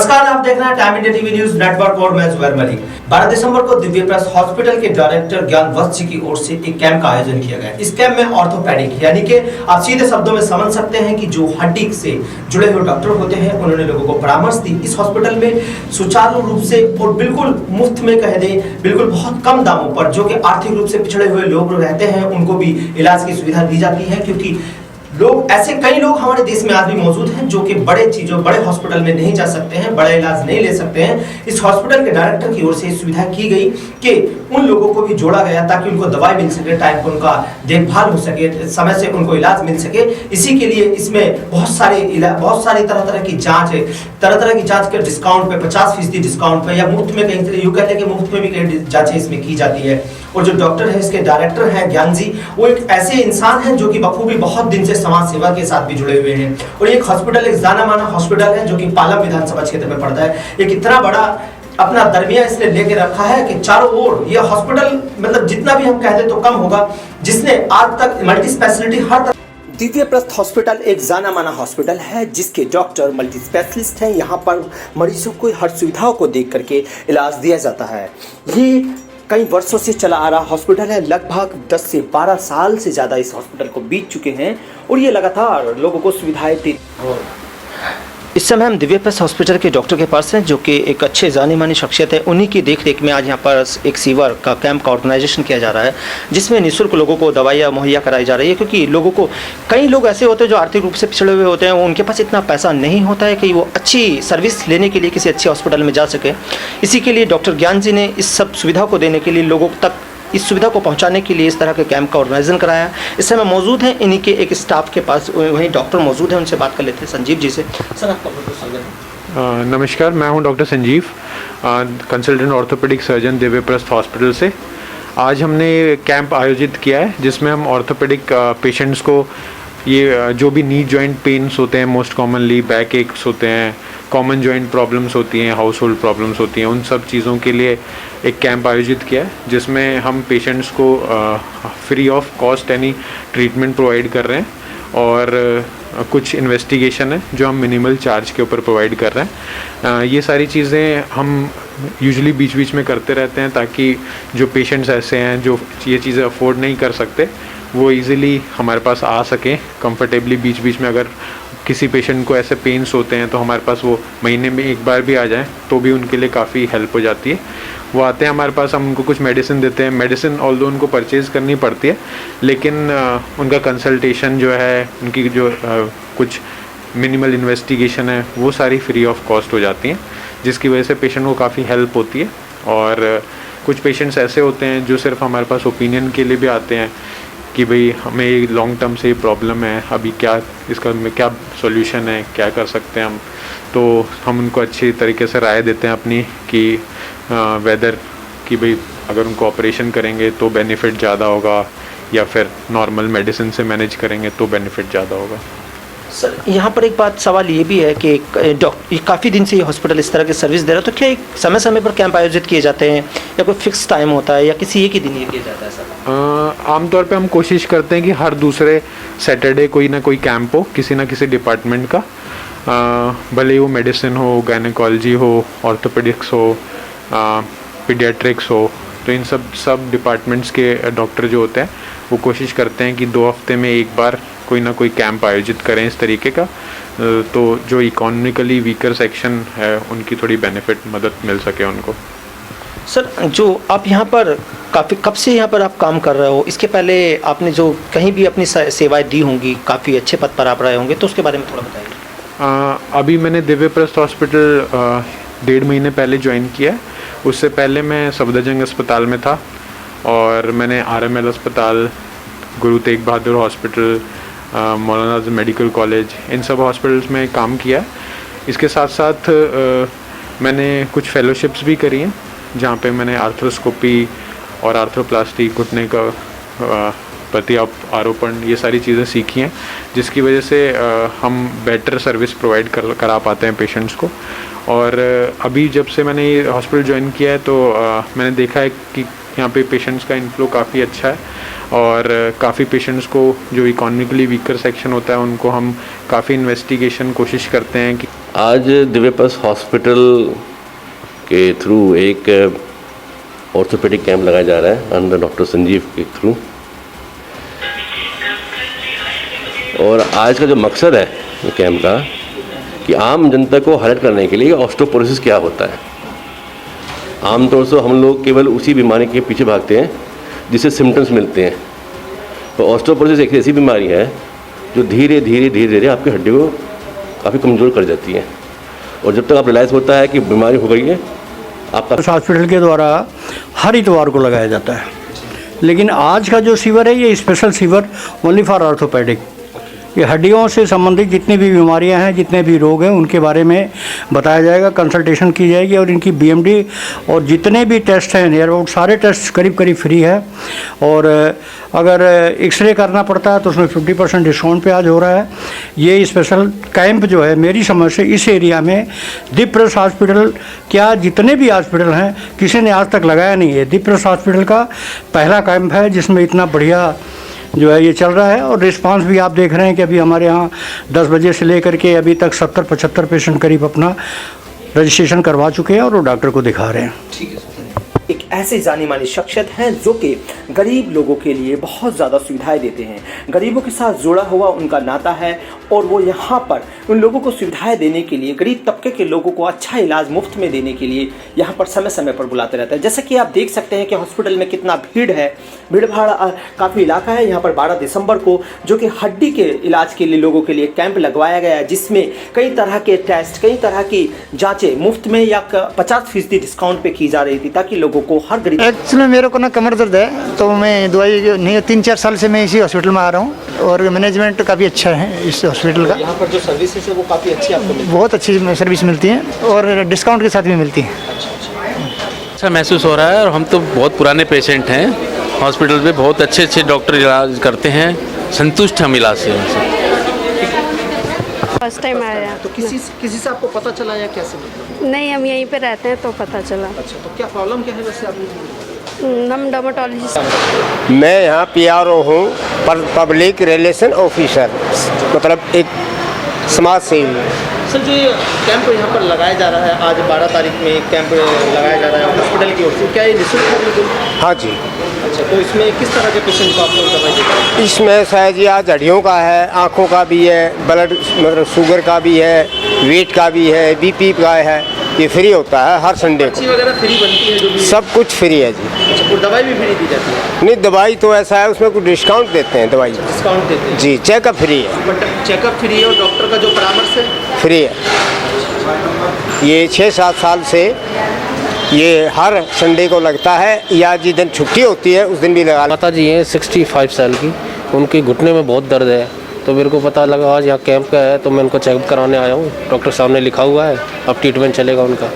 नमस्कार, आप देख रहे हैं time India TV news network और मैं जुबैर मलिक। 12 दिसंबर को दिव्य प्रेस हॉस्पिटल के डायरेक्टर ज्ञान वत्स जी की ओर से एक कैंप का आयोजन किया गया। इस कैंप में ऑर्थोपेडिक यानी कि आप सीधे शब्दों में समझ सकते हैं कि जो हड्डी से जुड़े हुए डॉक्टर होते हैं, उन्होंने लोगों को परामर्श दी। इस हॉस्पिटल में सुचारू रूप से और बिल्कुल मुफ्त में कह दें, बिल्कुल बहुत कम दामों पर जो कि आर्थिक रूप से पिछड़े हुए लोग रहते हैं उनको भी इलाज की सुविधा दी जाती है। क्योंकि ऐसे कई लोग हमारे देश में आज भी मौजूद हैं जो कि बड़े हॉस्पिटल में नहीं जा सकते हैं, बड़ा इलाज नहीं ले सकते हैं। इस हॉस्पिटल के डायरेक्टर की ओर से सुविधा की गई कि उन लोगों को भी जोड़ा गया ताकि उनको दवाई मिल सके, टाइम पर उनका देखभाल हो सके, समय से उनको इलाज मिल सके। इसी के लिए इसमें बहुत सारी तरह की जांच के डिस्काउंट पे 50% डिस्काउंट पे या मुफ्त में कहीं यूं कहते हैं कि मुफ्त में भी कई जांचें इसमें की जाती है। और जो डॉक्टर है, इसके डायरेक्टर हैं ज्ञान जी, वो एक ऐसे इंसान हैं जो कि बखूबी बहुत दिन से समाज सेवा के साथ भी जुड़े हुए हैं। और एक हॉस्पिटल, एक जाना माना हॉस्पिटल है जो कि पालम विधानसभा क्षेत्र में पड़ता है। एक इतना बड़ा अपना दरमिया इसने लेके रखा है कि चारों ओर ये हॉस्पिटल, मतलब जितना भी हम कह दे तो कम होगा, जिसने आज तक मल्टी स्पेशलिटी हर दिव्य प्रस्थ हॉस्पिटल एक जाना माना हॉस्पिटल है जिसके डॉक्टर मल्टी स्पेशलिस्ट हैं। यहाँ पर मरीजों को हर सुविधाओं को देख करके इलाज दिया जाता है। ये कई वर्षों से चला आ रहा हॉस्पिटल है। लगभग 10 से 12 साल से ज़्यादा इस हॉस्पिटल को बीत चुके हैं और ये लगातार लोगों को सुविधाएं दी। इस समय हम दिव्य प्रेस हॉस्पिटल के डॉक्टर के पास हैं जो कि एक अच्छे जानी मानी शख्सियत है। उन्हीं की देख रेख में आज यहाँ पर एक सीवर का कैंप का ऑर्गेनाइजेशन किया जा रहा है जिसमें निःशुल्क लोगों को दवाइयाँ मुहैया कराई जा रही है। क्योंकि लोगों को, कई लोग ऐसे होते हैं जो आर्थिक रूप से पिछड़े हुए होते हैं, उनके पास इतना पैसा नहीं होता है कि वो अच्छी सर्विस लेने के लिए किसी अच्छे हॉस्पिटल में जा सके। इसी के लिए डॉक्टर ज्ञान जी ने इस सब सुविधा को देने के लिए, लोगों तक इस सुविधा को पहुंचाने के लिए इस तरह के कैंप का ऑर्गेनाइजेशन कराया। इस समय मौजूद हैं इन्हीं के एक स्टाफ के पास, वहीं डॉक्टर मौजूद हैं, उनसे बात कर लेते हैं। संजीव जी से। सर, आपका बहुत स्वागत है। नमस्कार, मैं हूं doctor Sanjeev, consultant orthopaedic surgeon Divya प्रस्थ hospital से। आज हमने कैंप आयोजित किया है जिसमें हम ऑर्थोपेडिक पेशेंट्स को, ये जो भी नी जॉइंट पेन्स होते हैं, मोस्ट कॉमनली बैक एक्स होते हैं, कॉमन जॉइंट प्रॉब्लम्स होती हैं, हाउस होल्ड प्रॉब्लम्स होती हैं, उन सब चीज़ों के लिए एक कैंप आयोजित किया है जिसमें हम पेशेंट्स को free of cost any treatment provide कर रहे हैं और कुछ इन्वेस्टिगेशन है जो हम मिनिमल चार्ज के ऊपर प्रोवाइड कर रहे हैं। ये सारी चीज़ें हम यूजुअली बीच बीच में करते रहते हैं ताकि जो पेशेंट्स ऐसे हैं जो ये चीज़ें अफोर्ड नहीं कर सकते, वो इजीली हमारे पास आ सकें कंफर्टेबली। बीच बीच में अगर किसी पेशेंट को ऐसे पेन्स होते हैं तो हमारे पास वो महीने में एक बार भी आ जाएं तो भी उनके लिए काफ़ी हेल्प हो जाती है। वो आते हैं हमारे पास, हम उनको कुछ मेडिसिन देते हैं। मेडिसिन ऑल्दो उनको परचेज़ करनी पड़ती है, लेकिन उनका कंसल्टेशन जो है, उनकी जो कुछ मिनिमल इन्वेस्टिगेशन है, वो सारी फ्री ऑफ कॉस्ट हो जाती हैं, जिसकी वजह से पेशेंट को काफ़ी हेल्प होती है। और कुछ पेशेंट्स ऐसे होते हैं जो सिर्फ हमारे पास ओपिनियन के लिए भी आते हैं कि भाई हमें लॉन्ग टर्म से ये प्रॉब्लम है, अभी क्या इसका क्या सॉल्यूशन है, क्या कर सकते हैं हम। तो हम उनको अच्छी तरीके से राय देते हैं अपनी कि वेदर कि भाई अगर उनको ऑपरेशन करेंगे तो बेनिफिट ज़्यादा होगा या फिर नॉर्मल मेडिसिन से मैनेज करेंगे तो बेनिफिट ज़्यादा होगा। सर, यहाँ पर एक बात, सवाल ये भी है कि काफ़ी दिन से ये हॉस्पिटल इस तरह की सर्विस दे रहा है, तो क्या एक समय समय पर कैंप आयोजित किए जाते हैं या कोई फिक्स टाइम होता है या किसी एक ही दिन ये किया जाता है? सर, आमतौर पे हम कोशिश करते हैं कि हर दूसरे सैटरडे कोई ना कोई कैंप हो किसी ना किसी डिपार्टमेंट का, भले ही वो मेडिसिन हो, गायनेकोलॉजी हो, ऑर्थोपेडिक्स हो, पीडियाट्रिक्स हो। तो इन सब डिपार्टमेंट्स के डॉक्टर जो होते हैं वो कोशिश करते हैं कि 2 हफ्ते में एक बार कोई ना कोई कैंप आयोजित करें इस तरीके का, तो जो इकोनॉमिकली वीकर सेक्शन है उनकी थोड़ी बेनिफिट मदद मिल सके उनको। सर, जो आप यहाँ पर कब से यहाँ पर आप काम कर रहे हो, इसके पहले आपने जो कहीं भी अपनी सेवाएं दी होंगी, काफ़ी अच्छे पद पर आप रहे होंगे, तो उसके बारे में थोड़ा बताइए। अभी मैंने दिव्य प्रस्थ हॉस्पिटल 1.5 महीने पहले ज्वाइन किया है। उससे पहले मैं सफदरजंग अस्पताल में था और मैंने RML अस्पताल, गुरु तेग बहादुर हॉस्पिटल, मौलाना आज़म मेडिकल कॉलेज, इन सब हॉस्पिटल्स में काम किया है। इसके साथ साथ मैंने कुछ फेलोशिप्स भी करी हैं जहाँ पे मैंने आर्थ्रोस्कोपी और आर्थ्रोप्लास्टी, घुटने का प्रति आरोपण, ये सारी चीज़ें सीखी हैं, जिसकी वजह से हम बेटर सर्विस प्रोवाइड करा पाते हैं पेशेंट्स को। और अभी जब से मैंने ये हॉस्पिटल ज्वाइन किया है तो मैंने देखा है कि यहाँ पे पेशेंट्स का इनफ्लो काफ़ी अच्छा है और काफ़ी पेशेंट्स को जो इकोनॉमिकली वीकर सेक्शन होता है उनको हम काफ़ी इन्वेस्टिगेशन कोशिश करते हैं कि आज दिव्यप्रकाश हॉस्पिटल के थ्रू एक ऑर्थोपेडिक कैंप लगाया जा रहा है अंडर डॉक्टर संजीव के थ्रू। और आज का जो मकसद है कैंप का कि आम जनता को हाईलाइट करने के लिए ऑस्टियोपोरोसिस क्या होता है। आमतौर से हम लोग केवल उसी बीमारी के पीछे भागते हैं जिससे सिम्टम्स मिलते हैं। तो ऑस्टियोपोरोसिस एक ऐसी बीमारी है जो धीरे धीरे आपकी हड्डी को काफ़ी कमज़ोर कर जाती है, और जब तक आप रियलाइज़ होता है कि बीमारी हो गई है आपका। हॉस्पिटल के द्वारा हर इतवार को लगाया जाता है, लेकिन आज का जो शिविर है ये स्पेशल शिविर ओनली फॉर ऑर्थोपेडिक। ये हड्डियों से संबंधित जितनी भी बीमारियां हैं, जितने भी रोग हैं, उनके बारे में बताया जाएगा, कंसल्टेशन की जाएगी और इनकी बीएमडी और जितने भी टेस्ट हैं नियर अबाउट सारे टेस्ट करीब फ्री है। और अगर एक्सरे करना पड़ता है तो उसमें 50% डिस्काउंट पे आज हो रहा है। ये स्पेशल कैंप जो है मेरी समझ से इस एरिया में दिव्यप्रकाश हॉस्पिटल क्या जितने भी हॉस्पिटल हैं किसी ने आज तक लगाया नहीं है। दिव्यप्रकाश हॉस्पिटल का पहला कैंप है जिसमें इतना बढ़िया जो है ये चल रहा है। और रिस्पांस भी आप देख रहे हैं कि अभी हमारे यहाँ 10 बजे से लेकर के अभी तक 70-75 पेशेंट करीब अपना रजिस्ट्रेशन करवा चुके हैं और वो डॉक्टर को दिखा रहे हैं। ठीक है। एक ऐसे जानी मानी शख्सियत हैं जो कि गरीब लोगों के लिए बहुत ज़्यादा सुविधाएं देते हैं। गरीबों के साथ जुड़ा हुआ उनका नाता है और वो यहाँ पर उन लोगों को सुविधाएं देने के लिए, गरीब तबके के लोगों को अच्छा इलाज मुफ्त में देने के लिए यहाँ पर समय समय पर बुलाते रहते हैं। जैसा कि आप देख सकते हैं कि हॉस्पिटल में कितना भीड़ है, भीड़ भाड़ काफ़ी इलाका है। यहाँ पर 12 दिसंबर को जो कि हड्डी के इलाज के लिए लोगों के लिए कैंप लगवाया गया है, जिसमें कई तरह के टेस्ट, कई तरह की जाँचें मुफ्त में या 50% डिस्काउंट पे की जा रही थी ताकि लोगों को हर गरीब। एक्चुअली मेरे को ना कमर दर्द है तो मैं दवाई नहीं 3-4 साल से मैं इसी हॉस्पिटल में आ रहा हूँ और मैनेजमेंट काफ़ी अच्छा है इस हॉस्पिटल का। यहाँ पर जो सर्विसेज है वो काफ़ी अच्छी आपको मिलती है। बहुत अच्छी सर्विस मिलती है और डिस्काउंट के साथ भी मिलती है। अच्छा महसूस हो रहा है और हम तो बहुत पुराने पेशेंट हैं। हॉस्पिटल में बहुत अच्छे डॉक्टर इलाज करते हैं, संतुष्ट हम इलाज से उनसे। फर्स्ट टाइम आया। तो किसी से आपको पता चला या कैसे? नहीं, हम यहीं पे रहते हैं तो पता चला। अच्छा, तो क्या प्रॉब्लम क्या है वैसे आपको? हम डर्मेटोलॉजिस्ट। मैं यहाँ PRO हूँ, पब्लिक रिलेशन ऑफिसर, मतलब एक समाज सेवी। सर, जो ये कैंप यहाँ पर लगाया जा रहा है, आज 12 तारीख में एक कैंप लगाया जा रहा है हॉस्पिटल की ओर से, क्या ये निःशुल्क है बिल्कुल? हाँ जी। अच्छा, तो इसमें किस तरह के पेशेंट को आप लोग दवाई देते हैं? इसमें शायद ये आज हड्डियों का है, आँखों का भी है, ब्लड मतलब शुगर का भी है, वेट का भी है, BP का है। ये फ्री होता है हर संडे को। वगैरह फ्री बनती है जो भी? सब कुछ फ्री है जी। अच्छा, और दवाई भी फ्री दी जाती है? नहीं, दवाई तो ऐसा है उसमें कुछ डिस्काउंट देते हैं। दवाई डिस्काउंट देते हैं जी। चेकअप फ्री है। बट चेकअप फ्री है और डॉक्टर का जो परामर्श है फ्री है। ये 6-7 साल से ये हर संडे को लगता है, या जिस दिन छुट्टी होती है उस दिन भी लगा। माता जी हैं 65 साल की, उनके घुटने में बहुत दर्द है, तो मेरे को पता लगा आज यहाँ कैंप का है तो मैं उनको चेकअप कराने आया हूँ। डॉक्टर साहब ने लिखा हुआ है, अब ट्रीटमेंट चलेगा उनका।